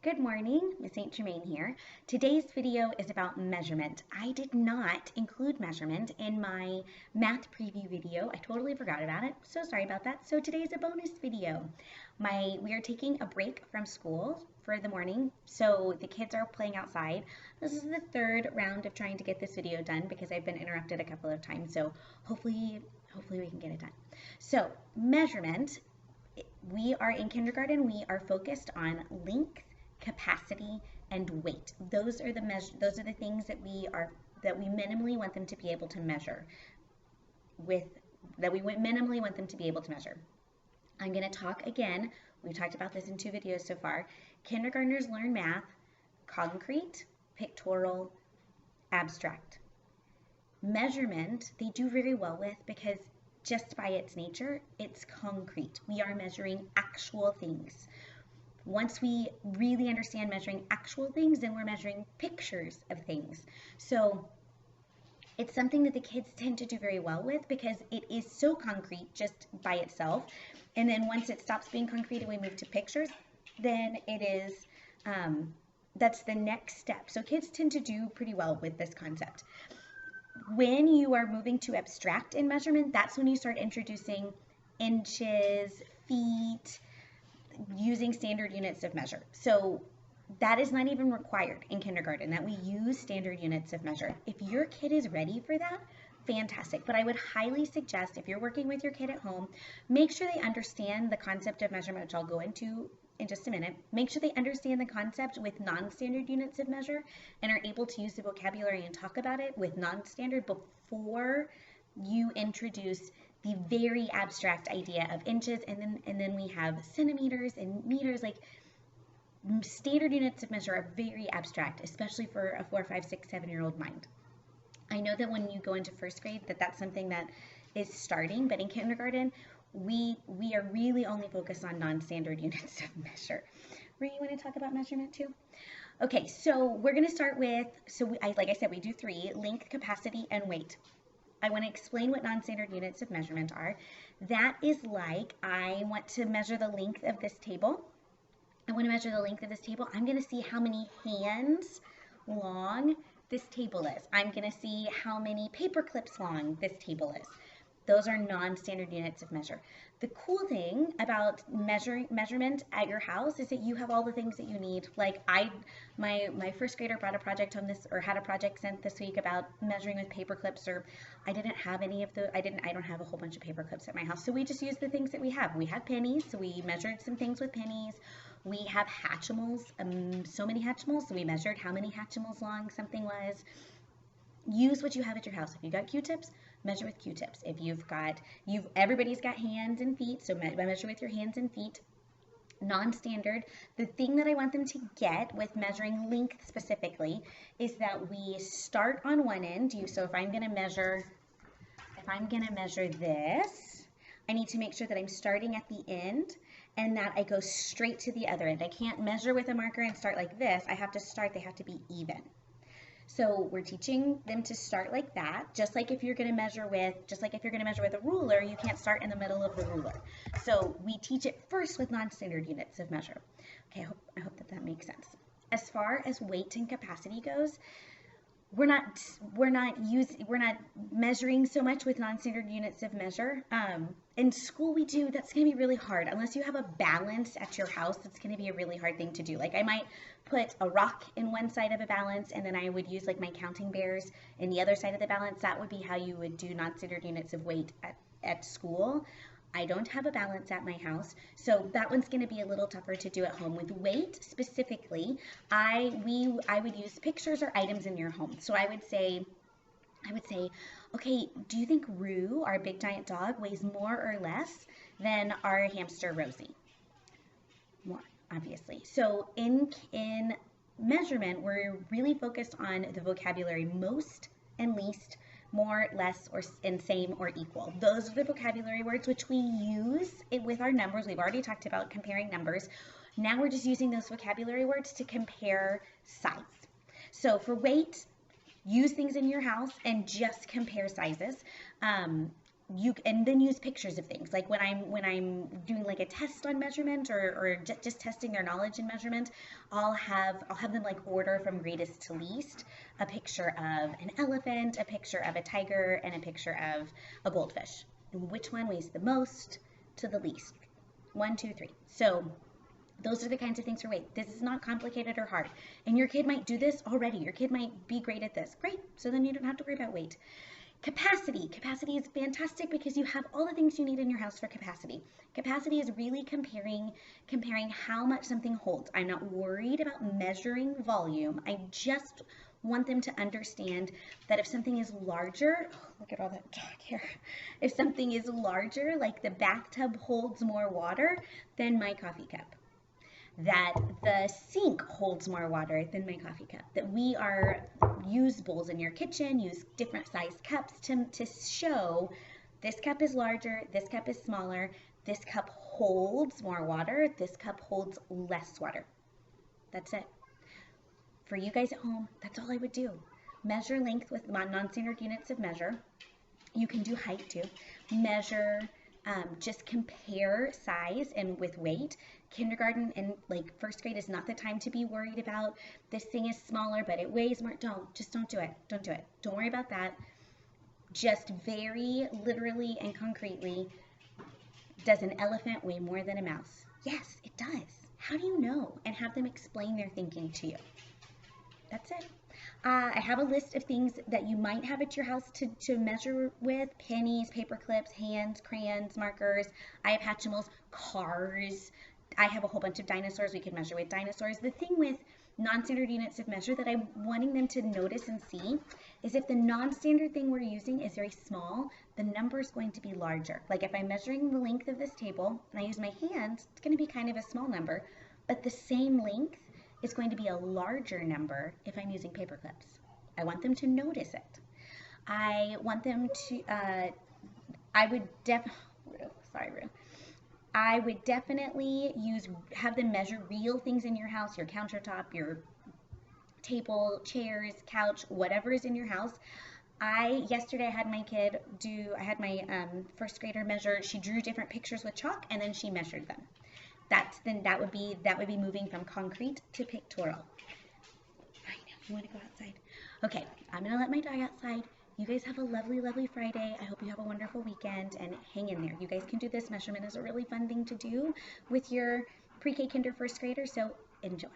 Good morning, Miss St. Germain here. Today's video is about measurement. I did not include measurement in my math preview video. I totally forgot about it, so sorry about that. So today's a bonus video. We are taking a break from school for the morning, so the kids are playing outside. This is the third round of trying to get this video done because I've been interrupted a couple of times, so hopefully we can get it done. So measurement, we are in kindergarten, we are focused on length, capacity, and weight. Those are the things that we minimally want them to be able to measure I'm going to talk again. We've talked about this in 2 videos so far. Kindergartners learn math, concrete, pictorial, abstract. Measurement, they do very well with because just by its nature, it's concrete. We are measuring actual things. Once we really understand measuring actual things, then we're measuring pictures of things. So it's something that the kids tend to do very well with because it is so concrete just by itself. And then once it stops being concrete and we move to pictures, then it is, that's the next step. So kids tend to do pretty well with this concept. When you are moving to abstract in measurement, that's when you start introducing inches, feet, using standard units of measure. So that is not even required in kindergarten, that we use standard units of measure. If your kid is ready for that, fantastic. But I would highly suggest, if you're working with your kid at home, make sure they understand the concept of measurement, which I'll go into in just a minute. Make sure they understand the concept with non-standard units of measure and are able to use the vocabulary and talk about it with non-standard before you introduce the very abstract idea of inches, and then we have centimeters and meters. Like, standard units of measure are very abstract, especially for a 4, 5, 6, 7-year-old mind. I know that when you go into first grade that's something that is starting, but in kindergarten we are really only focused on non-standard units of measure. Marie, you want to talk about measurement too? Okay, so we're going to start with, like I said, we do 3: length, capacity, and weight. I want to explain what non-standard units of measurement are. That is like, I want to measure the length of this table. I'm going to see how many hands long this table is. I'm going to see how many paper clips long this table is. Those are non-standard units of measure. The cool thing about measurement at your house is that you have all the things that you need. Like my first grader brought a project home had a project sent this week about measuring with paper clips, or I didn't have any of the, I don't have a whole bunch of paper clips at my house. So we just used the things that we have. We have pennies, so we measured some things with pennies. We have Hatchimals, so many Hatchimals, so we measured how many Hatchimals long something was. Use what you have at your house. If you got Q-tips, measure with Q-tips. If everybody's got hands and feet, so measure with your hands and feet. Non-standard, the thing that I want them to get with measuring length specifically is that we start on one end. So if I'm gonna measure this, I need to make sure that I'm starting at the end and that I go straight to the other end. I can't measure with a marker and start like this. They have to be even. So we're teaching them to start like that, just like if you're going to measure with a ruler, you can't start in the middle of the ruler. So we teach it first with non-standard units of measure. Okay, I hope that makes sense. As far as weight and capacity goes, we're not measuring so much with non-standard units of measure. In school we do. That's going to be really hard. Unless you have a balance at your house, it's going to be a really hard thing to do. Like, I might put a rock in one side of a balance, and then I would use like my counting bears in the other side of the balance. That would be how you would do non-standard units of weight at school. I don't have a balance at my house, so that one's going to be a little tougher to do at home. With weight specifically, I would use pictures or items in your home. So I would say, okay, do you think Rue, our big giant dog, weighs more or less than our hamster Rosie? More, obviously. So in measurement, we're really focused on the vocabulary most and least, more, less, and same or equal. Those are the vocabulary words which we use with our numbers. We've already talked about comparing numbers. Now we're just using those vocabulary words to compare size. So for weight, use things in your house and just compare sizes. and then use pictures of things. Like when I'm doing like a test on measurement or just testing their knowledge in measurement, I'll have them like order from greatest to least a picture of an elephant, a picture of a tiger, and a picture of a goldfish. And which one weighs the most to the least? 1, 2, 3. So those are the kinds of things for weight. This is not complicated or hard. And your kid might do this already. Your kid might be great at this. Great. So then you don't have to worry about weight. Capacity. Capacity is fantastic because you have all the things you need in your house for capacity. Capacity is really comparing how much something holds. I'm not worried about measuring volume. I just want them to understand that if something is larger, look at all that talk here. If something is larger, like the bathtub holds more water than my coffee cup, that the sink holds more water than my coffee cup, that we use bowls in your kitchen, use different size cups to show this cup is larger, this cup is smaller, this cup holds more water, this cup holds less water. That's it. For you guys at home, that's all I would do. Measure length with non-standard units of measure. You can do height too. Measure, just compare size and with weight. Kindergarten and like first grade is not the time to be worried about this thing is smaller but it weighs more. Don't do it. Don't do it. Don't worry about that. Just very literally and concretely, does an elephant weigh more than a mouse? Yes, it does. How do you know? And have them explain their thinking to you. That's it. I have a list of things that you might have at your house to measure with: pennies, paper clips, hands, crayons, markers. I have Hatchimals, cars. I have a whole bunch of dinosaurs. We can measure with dinosaurs. The thing with non-standard units of measure that I'm wanting them to notice and see is if the non-standard thing we're using is very small, the number is going to be larger. Like if I'm measuring the length of this table and I use my hands, it's going to be kind of a small number, but the same length is going to be a larger number if I'm using paper clips. I want them to notice it. I want them to, I would definitely have them measure real things in your house, your countertop, your table, chairs, couch, whatever is in your house. Yesterday I had my kid first grader measure. She drew different pictures with chalk and then she measured them. That would be moving from concrete to pictorial. I know, you want to go outside. Okay, I'm gonna let my dog outside. You guys have a lovely, lovely Friday. I hope you have a wonderful weekend and hang in there. You guys can do this. Measurement is a really fun thing to do with your pre-K, kinder, first grader, so enjoy.